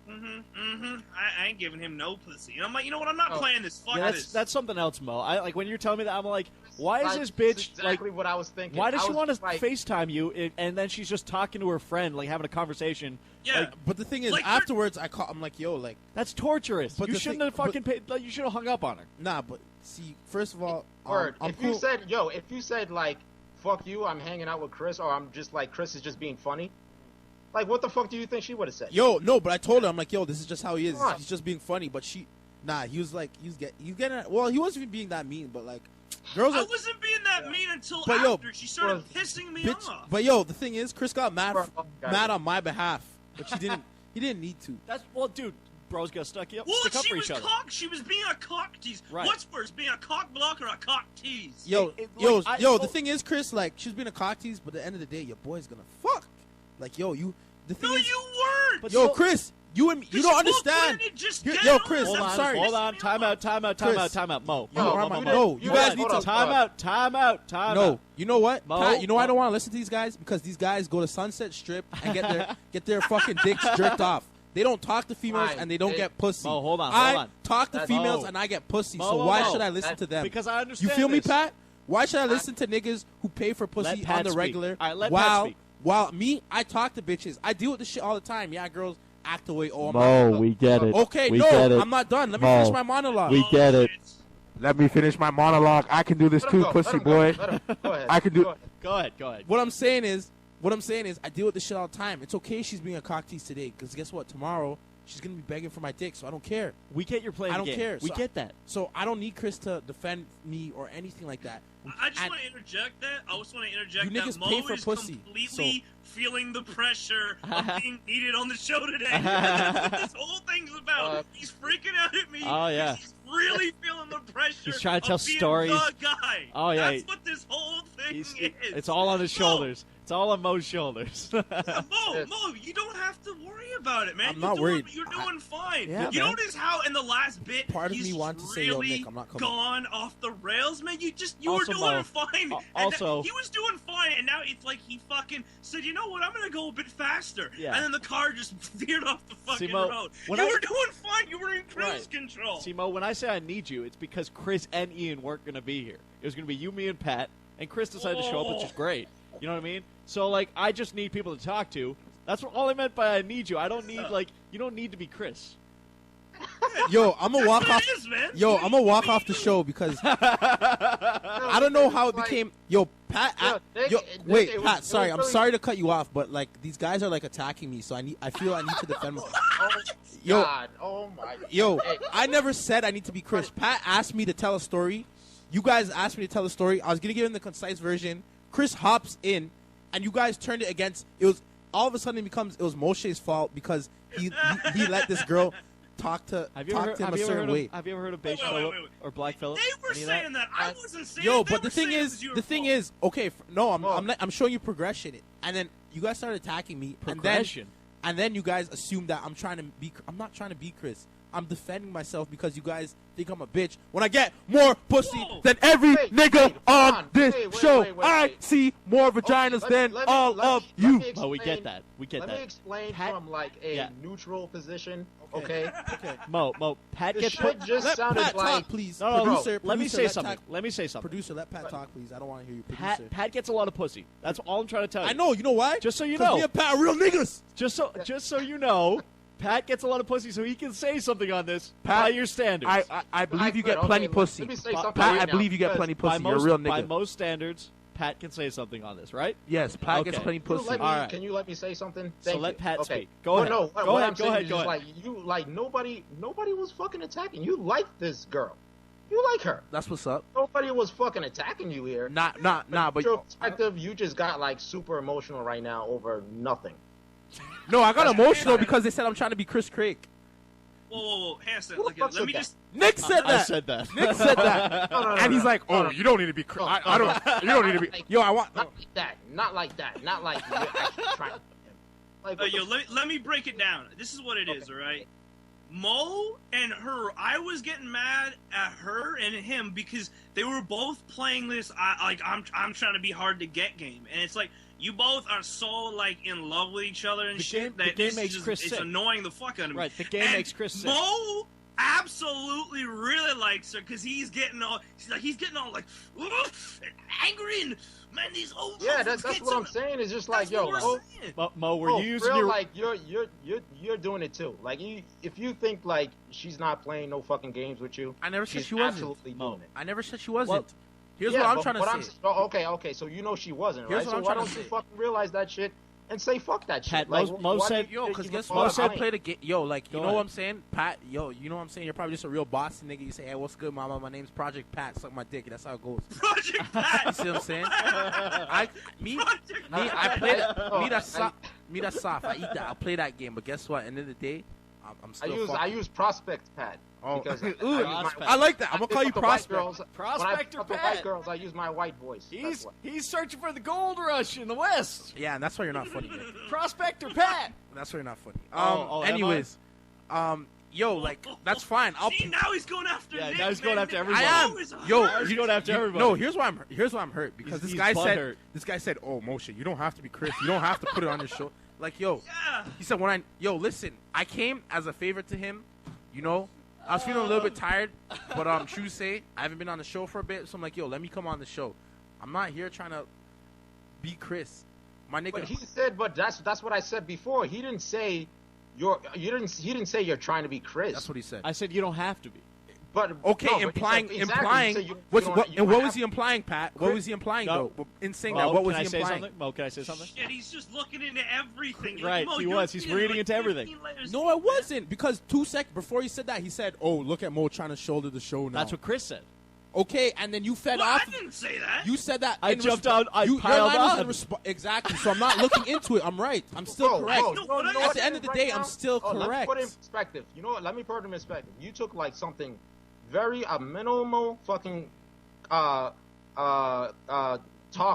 I ain't giving him no pussy. And I'm like, you know what? I'm not playing this. Fuck this. That's something else, Mo. Like when you're telling me that, I'm like, why is this bitch exactly what I was thinking? Why does she want to FaceTime you, and then she's just talking to her friend, like having a conversation? Yeah. But the thing is, afterwards, I'm like, yo, like, that's torturous. But you shouldn't have fucking paid. You should have hung up on her. Nah, but see, first of all, if you said like, fuck you, I'm hanging out with Chris, or I'm just like, Chris is just being funny. Like, what the fuck do you think she would have said? Yo, no, but I told her, I'm like, yo, this is just how he is. He's just being funny. But he was like, he's getting, well, he wasn't even being that mean, but like, girls. I wasn't being that mean until after she started pissing me off. But yo, the thing is, Chris got mad on my behalf, but he didn't need to. Dude. Bros got stuck up Well, for each other. She was being a cock tease. Right. What's worse, being a cock block or a cock tease? The thing is, Chris, like, she's being a cock tease, but at the end of the day, your boy's gonna fuck. Like, yo, you. The thing is, you weren't. But yo, Chris, you and me, you don't understand. Yo, Chris, I'm sorry. Hold on. Time out. Mo. No, you guys need to time out. No, you know what? Mo, Pat, you know why I don't want to listen to these guys? Because these guys go to Sunset Strip and get their fucking dicks jerked off. They don't talk to females and they don't get pussy. Mo, hold on. I talk to females and I get pussy. So why should I listen to them? Because I understand. You feel me, this. Pat? Why should I listen to niggas who pay for pussy on the regular? All right, Pat speak. While me, I talk to bitches. I deal with this shit all the time. Yeah, girls act away. Oh, Mo, we get it. Okay, we get it. I'm not done. Let me finish my monologue. We get it. Let me finish my monologue. I can do this too, pussy boy. I can do. Go ahead. What I'm saying is, I deal with this shit all the time. It's okay she's being a cock tease today, because guess what? Tomorrow, she's going to be begging for my dick, so I don't care. We get your playing I don't game. care. We get that. So I don't need Chris to defend me or anything like that. I just want to interject that. I just want to interject you that niggas pay Mo for is pussy, completely feeling the pressure of being needed on the show today. That's what this whole thing's about. He's freaking out at me. Oh, yeah. He's really feeling the pressure. He's trying to tell of being stories. The guy. Oh, yeah. That's what this whole thing is. It's all on his shoulders. It's all on Mo's shoulders. Mo, you don't have to worry about it, man. I'm not worried. You're doing fine. Yeah, you notice how in the last bit part of he's me wants to say, really yo, Nick, I'm not coming. gone off the rails, man. You Also, were doing Mo, fine. also, he was doing fine, and now it's like he fucking said, you know what? I'm gonna go a bit faster. Yeah. And then the car just veered off the fucking Mo, road. when You I- were doing fine. You were in cruise control. See, Mo, when I say I need you, it's because Chris and Ian weren't going to be here. It was going to be you, me, and Pat, and Chris decided to show up, which is great. You know what I mean? So like, I just need people to talk to. That's all I meant by I need you. I don't need like you don't need to be Chris. Yo, I'm gonna walk what off. it is, man. Yo, I'm gonna walk off the show because I don't know how it became. Yo, Pat. Wait, Pat. Sorry, I'm sorry to cut you off, but like these guys are like attacking me, so I feel I need to defend myself. Yo, God, oh my. yo, Hey. I never said I need to be Chris. Pat asked me to tell a story. You guys asked me to tell a story. I was gonna give him the concise version. Chris hops in, and you guys turned it against. It was all of a sudden it was Moshe's fault because he let this girl talk to him a certain way. Have you ever heard of Wait, Beige wait, Phillip wait, wait. or Black Phillip? They were Any of saying that. I wasn't saying. Yo, they but were the thing saying it is, was your the thing fault. is, okay, no, I'm showing you progression, and then you guys started attacking me, Progression. and then you guys assume that I'm not trying to be Chris. I'm defending myself because you guys think I'm a bitch when I get more pussy Whoa. than every Wait, nigga wait, on hold on. this Wait, show. wait, I see more vaginas than all of you. Oh, we get that. We get Let that. me explain Pat- from like a yeah. neutral position, okay? Okay. Mo, Pat This gets shit put. just Let sounded Pat like talk, please. No, Producer, let me producer, say let something. Pat- Let me say something. Producer, let Pat talk, please. I don't want to hear you, producer. Pat gets a lot of pussy. That's all I'm trying to tell you. I know. You know why? Just so you 'Cause know. me and Pat are real niggas. Just so you know, Pat gets a lot of pussy, so he can say something on this by your standards. I believe you get Okay, plenty let pussy. me say Pat, something Pat, right I now, believe you get because plenty by pussy. You're a real by nigga. most standards, Pat can say something on this, right? Yes, Pat gets Okay. plenty Can you pussy. let me- All right. Can you let me say something? So Thank let you. Pat okay. speak. Go Well, ahead. No, Go what ahead, I'm go saying ahead, is go just ahead. like you, like nobody was fucking attacking you. Like this girl, you like her. That's what's up. Nobody was fucking attacking you here. Nah, but your perspective, you just got like super emotional right now over nothing. no, I got emotional because they said I'm trying to be Chris Craig. Whoa, Hanson, Who the look, fuck let said me that? just. Nick said that. I said that. Nick said that. No, And he's like, no, "Oh, no. you don't need to be. No, I don't. You don't need to be. Like, Yo, I want. not like that. Not like that. Not like you're actually trying to. Like, what Yo, the let me break it down. This is what it is, all right? Mo and her, I was getting mad at her and him because they were both playing this. I'm trying to be hard to get game, and it's like you both are so like in love with each other and The shit game that makes this is Chris it's sick. annoying the fuck out of me. Right, the game And makes Chris sick. Mo absolutely really likes her because he's getting all like "Oof," and angry and man these old Yeah, motherfuckers that's get what I'm some- saying. It's just like, that's yo, what we're oh, saying. Mo, were oh, you using real, your like you're doing it too. Like if you think like she's not playing no fucking games with you, I never said she's she wasn't. absolutely doing it. I never said she wasn't. What? Here's Yeah, what I'm but trying to say. Okay, so you know she wasn't, Here's right? what So I'm why trying don't to you say. fucking realize that shit and say fuck that shit? Pat, Like, Mo why said- do you Yo, think because you guess can what? fuck I playing? played a game. Yo, like, Go you know ahead. what I'm saying? Pat, yo, you know what I'm saying? You're probably just a real bossy nigga. You say, hey, what's good, mama? My name's Project Pat. Suck my dick. That's how it goes. Project Pat. You see what I'm saying? Project I play that. Oh, Me that's soft. I eat that. I'll play that game. But guess what? End of the day, I'm still. I use Prospect Pat. Oh. Because Ooh, I like that. I'm gonna call you Prospect. Prospector When I Pat. white girls, I use my white voice. That's why. He's searching for the gold rush in the West. Yeah, and that's why you're not funny. Nick. Prospector Pat. That's why you're not funny. am I? Anyways, yo, like that's fine. I'll. See, now he's going after Yeah, Nick, now he's going man. after Nick everybody. I am. Mo is a Yo, hard- He's going after everybody. No, here's why I'm hurt because He's this guy butthurt. said, oh Moshe, you don't have to be Chris. You don't have to put it on your show. Like, yo, Yeah. he said listen, I came as a favor to him, you know. I was feeling a little bit tired, but Tuesday, I haven't been on the show for a bit, so I'm like, yo, let me come on the show. I'm not here trying to be Chris. My nigga. But he said, but that's what I said before. He didn't say he didn't say you're trying to be Chris. That's what he said. I said you don't have to be. But Okay, no, but he implying, said- exactly, he said you what don't was have- he implying, Pat? What was he implying No. though? In saying Mo, that, what was can he I say implying? something? Mo, can I say something? Shit, he's just looking into everything. Right, Mo, he you're was. He's feeling reading like into everything. 15 layers No, I wasn't because 2 seconds before he said that, he said, "Oh, look at Mo trying to shoulder the show now." That's what Chris said. Okay, and then you fed Well, off. I didn't say that. You said that. I in jumped resp- out, I your piled line was on. in exactly. So I'm not looking into it. I'm right. I'm still Bro, correct. bro, No, you know at what the end of the right day, now? I'm still Let me correct. put it in perspective. You know what? Let me put it in perspective. You took like something very minimal fucking talk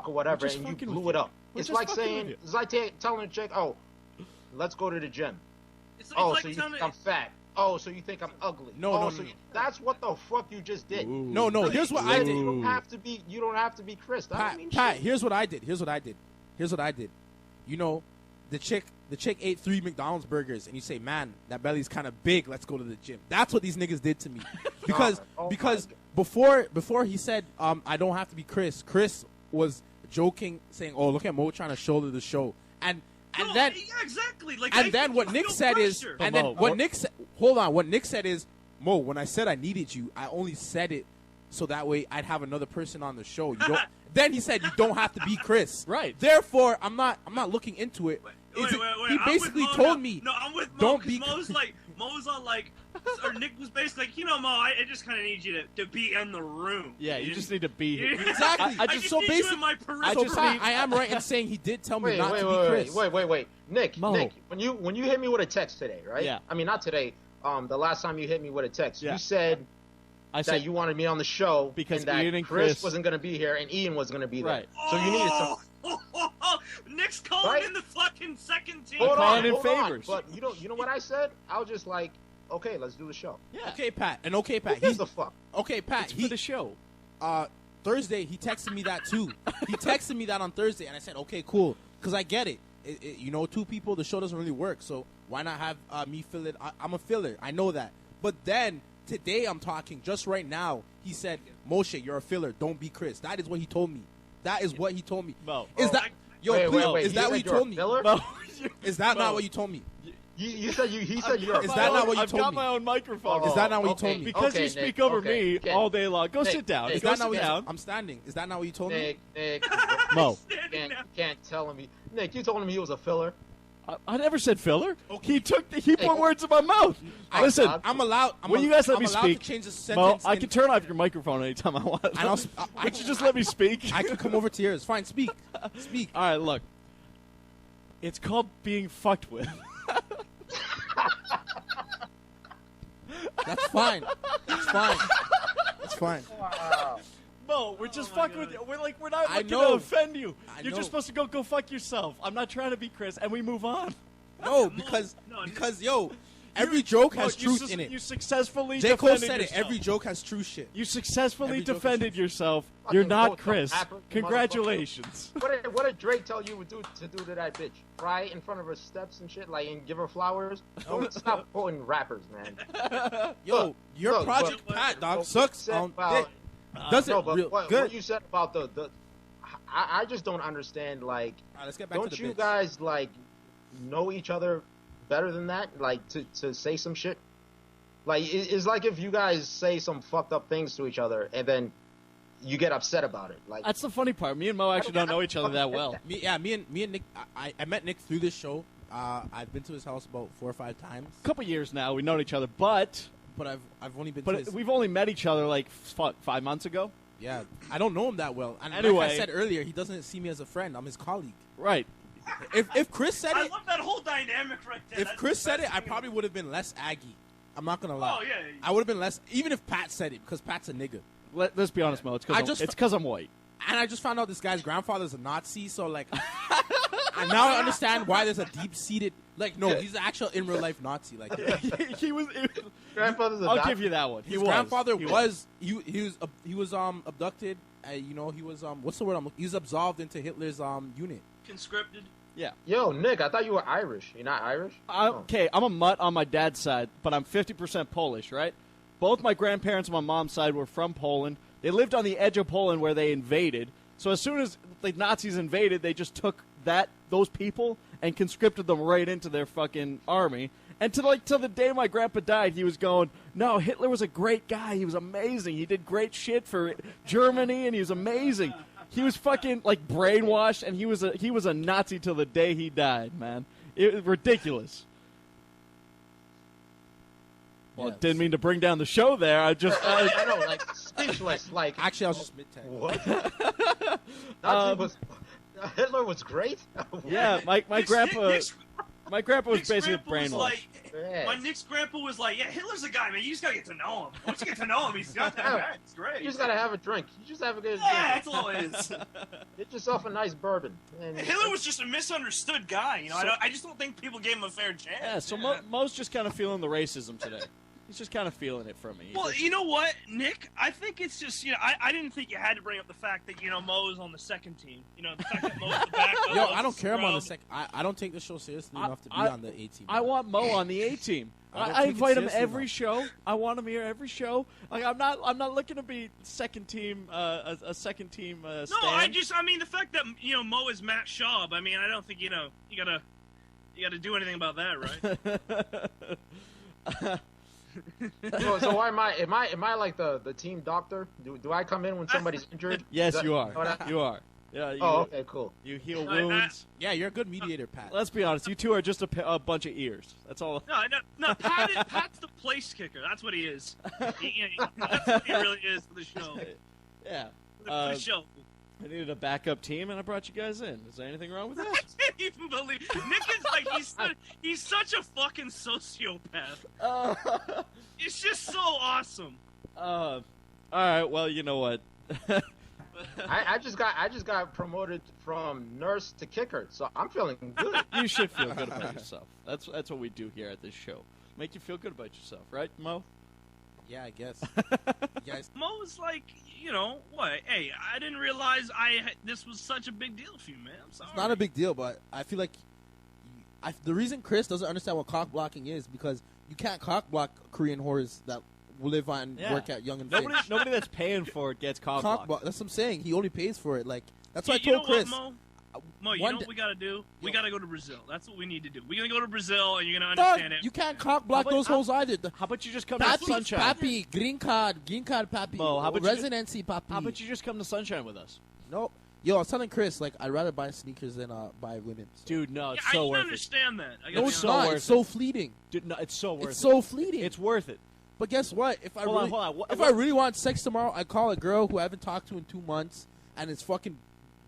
or whatever, just and you fucking blew with it up. We're It's just like fucking saying, with you. it's like telling a chick, "Oh, let's go to the gym." It's Oh, like so you telling think I'm fat? Oh, so you think I'm ugly? No, oh, no, so no. that's what the fuck you just did. No, no. Here's what You I said did. You don't have to be. You don't have to be Chris. That don't mean Pat, shit. here's what I did. Here's what I did. You know, the chick ate 3 McDonald's burgers, and you say, "Man, that belly's kind of big. Let's go to the gym." That's what these niggas did to me, because Oh my because God. before he said, "I don't have to be Chris." Chris was joking, saying, "Oh, look at Mo trying to shoulder the show," and No, then yeah, exactly. Like, and I then think what you Nick feel said is, pressure. and then Mo, what Nick said. Hold on, what Nick said is, Mo, when I said I needed you, I only said it so that way I'd have another person on the show. You don't. Then he said you don't have to be Chris. Right. Therefore, I'm not looking into it. Wait, He I'm basically with Mo told now. me, No, I'm with Mo. don't 'Cause be. Mo's on like, or Nick was basically like, Mo, I just kind of need you to be in the room. Yeah, you just need to be here. Exactly. I just so need you in basically, my I peripheral. just I am right in saying he did tell me not to be Chris. Wait. Nick, Mo. Nick, when you hit me with a text today, right? Yeah. I mean, not today. The last time you hit me with a text, Yeah. you said I that said you wanted me on the show because and that Ian and Chris Chris wasn't going to be here and Ian was going to be there. Right. So you needed some. Nick's calling Right? in the fucking second team. Hold calling on, in hold on. favors. But you know what I said? I was just like, okay, let's do the show. Yeah. Okay, Pat. And okay, Pat. Who gives a fuck? Okay, Pat. It's for the show. Thursday, he texted me that too. He texted me that on Thursday, and I said, okay, cool, because I get it. Two people, the show doesn't really work, so why not have me fill it? I'm a filler. I know that. But then, today I'm talking, just right now, he said, Moshe, you're a filler. Don't be Chris. That is what he told me. That is what he told me. Mo. Is that... Yo, Wait, please, wait. is He that said what you you're a told me? filler? Mo, Is that Mo. not what you told me? He said you're. Is that not what you I've told got me? my own microphone. Is that not what you okay. told me? Because Okay, you speak Nick, over okay. me Okay. all day long. Go Nick, sit down. Nick, Go Is that not sit what you down. I'm standing. Is that not what you told me? Nick, Mo. you can't tell me. Nick, you told him he was a filler. I never said filler. Okay. He put words in my mouth. Listen, I'm allowed. will you guys let I'm me allowed speak? to change the Mo, sentence. I can turn off your microphone anytime I want. And I'll Would you just let me speak? I can come over to yours. Fine, speak. Speak. All right, look. It's called being fucked with. That's fine. That's fine. That's fine. Mo, we're just fucking with you. We're not I looking to know. offend you. I You're know. just supposed to go fuck yourself. I'm not trying to be Chris, and we move on. No, No, because yo, every joke has Mo, truth in it. You successfully J. Cole defended said it. yourself. Every joke has true shit. You successfully Every joke is defended true. yourself. Fucking You're not vote, Chris. rapper, you Congratulations. What did Drake tell you to do to that bitch? Cry in front of her steps and shit, like, and give her flowers? Don't stop quoting rappers, man. Yo, your look, Project but- Pat dog but sucks said on about- dick. Does it No, but real what good? you said about the I just don't understand. Like, All right, let's get back to don't the you bits. guys like know each other better than that? Like to say some shit. Like it's like if you guys say some fucked up things to each other and then you get upset about it. Like That's the funny part. Me and Mo actually don't know each other that well. Me and Nick. I met Nick through this show. I've been to his house about 4 or 5 times, A couple years now, we've known each other, but I've only been to his. we've only met each other like 5 months ago. Yeah, I don't know him that well. And Anyway. like I said earlier, he doesn't see me as a friend. I'm his colleague. Right. If Chris said I it, love that whole dynamic right there. if That's Chris the said best it, I thing. probably would have been less aggy. I'm not gonna lie. Oh, yeah. I would have been less. Even if Pat said it, because Pat's a nigga. Let's be honest, Mo. It's I because just- I'm white. And I just found out this guy's grandfather's a Nazi, so like, and now I understand why there's a deep-seated, like, no, he's an actual in real life Nazi. Like, he was. grandfather's a I'll doctor. give you that one. his grandfather he was abducted. He was what's the word? He was absolved into Hitler's unit. Conscripted. Yeah. Yo, Nick, I thought you were Irish. You're not Irish? Okay, I'm a mutt on my dad's side, but I'm 50% Polish, right? Both my grandparents on my mom's side were from Poland. They lived on the edge of Poland where they invaded. So as soon as the Nazis invaded, they just took those people and conscripted them right into their fucking army. And till the day my grandpa died, he was going, "No, Hitler was a great guy. He was amazing. He did great shit for Germany, and he was amazing." He was fucking like brainwashed, and he was a Nazi till the day he died, man. It was ridiculous. Well, Yes. didn't mean to bring down the show there. I just I know, like speechless. Like Actually, I was just mid-tag. what? Nazi was Hitler was great. yeah, my grandpa Nick's was basically grandpa was brainwashed. like, Yeah. my Nick's grandpa was like, yeah, Hitler's a guy, man. You just gotta get to know him. Once you get to know him, he's got that guy. It's great. You just gotta have a drink. You just have a good Yeah, drink. that's all it is. Get yourself a nice bourbon. And Hitler was just a misunderstood guy. You know, I just don't think people gave him a fair chance. Yeah, so Mo's just kind of feeling the racism today. He's just kind of feeling it from me. He's Well, just- you know what, Nick? I think it's just, I didn't think you had to bring up the fact that, Mo is on the second team. The fact that Mo's the backup. Yo, I don't care. I'm on the second. I don't take the show seriously enough to be on the A team. I want Mo on the A team. I invite him every show. I want him here every show. Like I'm not looking to be second team, a second team. No, stand. I mean the fact that Mo is Matt Schaub. I mean, I don't think you gotta do anything about that, right? So why am I like the team doctor? Do I come in when somebody's injured? Yes, That- you are. know that? You are. Yeah. You, Oh, okay, cool. You heal No, wounds. Yeah, you're a good mediator, Pat. Let's be honest. You two are just a bunch of ears. That's all. No, Pat's the place kicker. That's what he is. That's what he really is for the show. Yeah. For the show. I needed a backup team, and I brought you guys in. Is there anything wrong with that? I can't even believe Nick is like he's such a fucking sociopath. It's just so awesome. All right. Well, you know what? I just got promoted from nurse to kicker, so I'm feeling good. You should feel good about yourself. That's what we do here at this show. Make you feel good about yourself, right, Mo? Yeah, I guess. Guys, Mo's like, what? Hey, I didn't realize this was such a big deal for you, man. I'm sorry. it's not a big deal, but I feel like the reason Chris doesn't understand what cock blocking is because you can't cock block Korean whores that live on work at Young and Finch. Nobody that's paying for it gets cock blocked. That's what I'm saying. He only pays for it. Like that's why I You know told Chris. what, Mo, you know what we gotta do? We gotta go to Brazil. That's what we need to do. We're gonna go to Brazil, and you're gonna understand it. You can't cock block those hoes either. How about you just come Papi, to Sunshine? Papi, green card, Papi. Mo, how about residency, Papi. How about you just come to Sunshine with us? No. Yo, I was telling Chris, like, I'd rather buy sneakers than buy women. So. Dude, no, it's I so can worth understand that. it. No, it's not. It's so fleeting. Dude, no, it's so worth it. It's so fleeting. It's worth it. But guess what? If I Hold really, on. if I really want sex tomorrow, I call a girl who I haven't talked to in 2 months, and it's fucking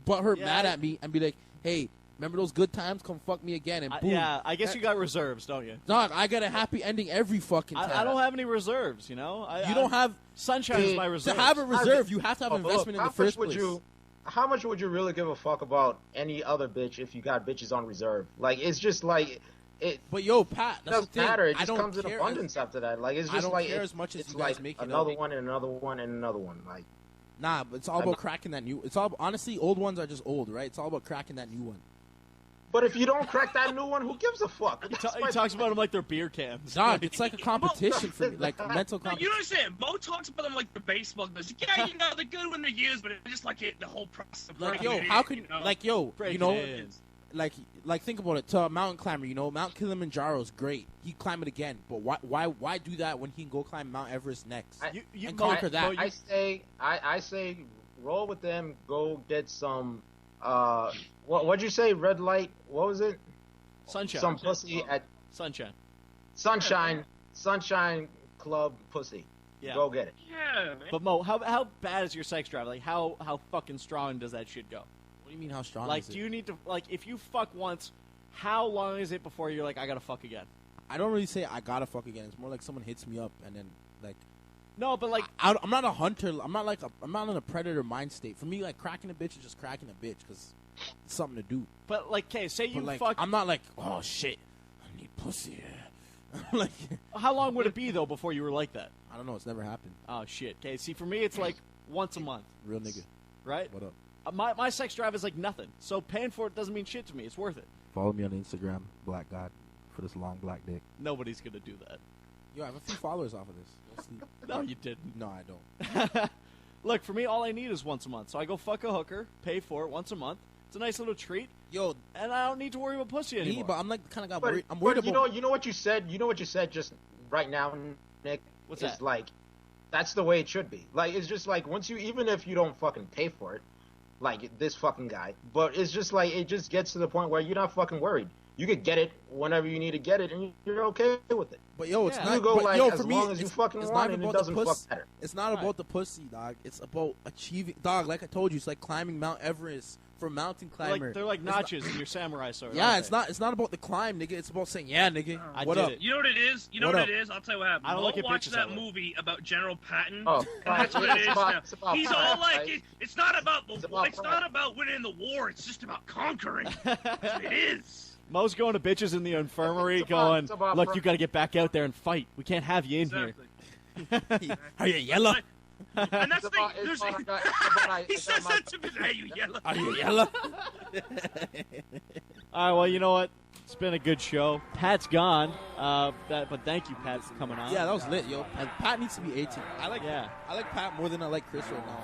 butthurt mad at me, and be like, "Hey, remember those good times? Come fuck me again." And boom. Yeah, I guess you got reserves, don't you? Dog, I got a happy ending every fucking time. I don't have any reserves, you know. You don't have Sunshine is my reserve. To have a reserve, you have to have Look, investment in how the first much would place. How much would you really give a fuck about any other bitch if you got bitches on reserve? Like, it's just like it. But yo, Pat, that's doesn't the thing. matter. It I just don't comes in care abundance after that. Like, it's just I don't like care as much as it's you guys like make it another out. one and another one and another one. Like, Nah, but it's all about cracking that new. It's all honestly, old ones are just old, right? It's all about cracking that new one. but if you don't crack that new one, who gives a fuck? He talks about them like they're beer cans. Dog, it's like a competition for me, like a mental No, competition. you don't understand. Mo talks about them like the baseball guys. Yeah, they're good when they're used, but it's just like the whole process. Of Like, breaking yo, it how in, can you know? like, yo, Break you know, it in. like think about it. To a mountain climber, you know, Mount Kilimanjaro is great. He climb it again, but why do that when he can go climb Mount Everest next and conquer that? I say, roll with them. Go get some. What'd you say? Red light. What was it? Sunshine. Some pussy at Sunshine. Sunshine Club pussy. Yeah. Go get it. Yeah, man. But Mo, how bad is your sex drive? Like, how fucking strong does that shit go? What do you mean how strong? Like, is it? do you need to if you fuck once, how long is it before you're like, I gotta fuck again? I don't really say I gotta fuck again. It's more like someone hits me up and then like. No, but like I'm not a hunter. I'm not in a predator mind state. For me, like cracking a bitch is just cracking a bitch because it's something to do. But like, okay, say you But like, fuck. I'm not like, oh shit, I need pussy. Like, How long would it be though before you were like that? I don't know. It's never happened. Oh shit. Okay, see, for me, it's like once a month. Real nigga. Right? What up? My sex drive is like nothing. So paying for it doesn't mean shit to me. It's worth it. Follow me on Instagram, Black God, for this long black dick. Nobody's gonna do that. Yo, I have a few followers off of this. Don't sleep. No, you didn't. No, I don't. Look, for me, all I need is once a month. So I go fuck a hooker, pay for it once a month. It's a nice little treat. Yo, and I don't need to worry about pussy anymore. but I'm like the kind of guy. But, I'm worried but about. you know what you said. You know what you said just right now, Nick. What's it's that? like that's the way it should be. Like it's just like once you, even if you don't fucking pay for it, like this fucking guy. But it's just like it just gets to the point where you're not fucking worried. You could get it whenever you need to get it, and you're okay with it. But yo, it's You not. go but like yo, as for me, long as you it's- fucking it's want not it, about it doesn't the fuck pussy. matter. It's not about the pussy, dog. It's about achieving, dog. Like I told you, it's like climbing Mount Everest for a mountain climber. They're like It's not- notches in your samurai sword. Yeah, aren't it's they? not. It's not about the climb, nigga. It's about saying, yeah, nigga. I What did up? it. You know what it is? You know What what up? it is? I'll tell you what happened. I don't look at watch bitches that that way. movie about General Patton. Oh, That's what it is now. it's about He's Patton, all like, right? it's not about the, It's about it's not about winning the war. It's just about conquering. That's what it is. Mo's going to bitches in the infirmary, It's about- going, it's about "Look, pro- you got to get back out there and fight. We can't have you in Exactly. here." Are you yellow? And that's It's the thing. about- it's There's, about- it's about- he it's says about- that to me. Hey, you yellow. Are you yellow? All right, well, you know what? It's been a good show. Pat's gone, but thank you, Pat, for coming on. Yeah, that was lit, yo. And Pat needs to be 18. I like Yeah. I like Pat more than I like Chris right now.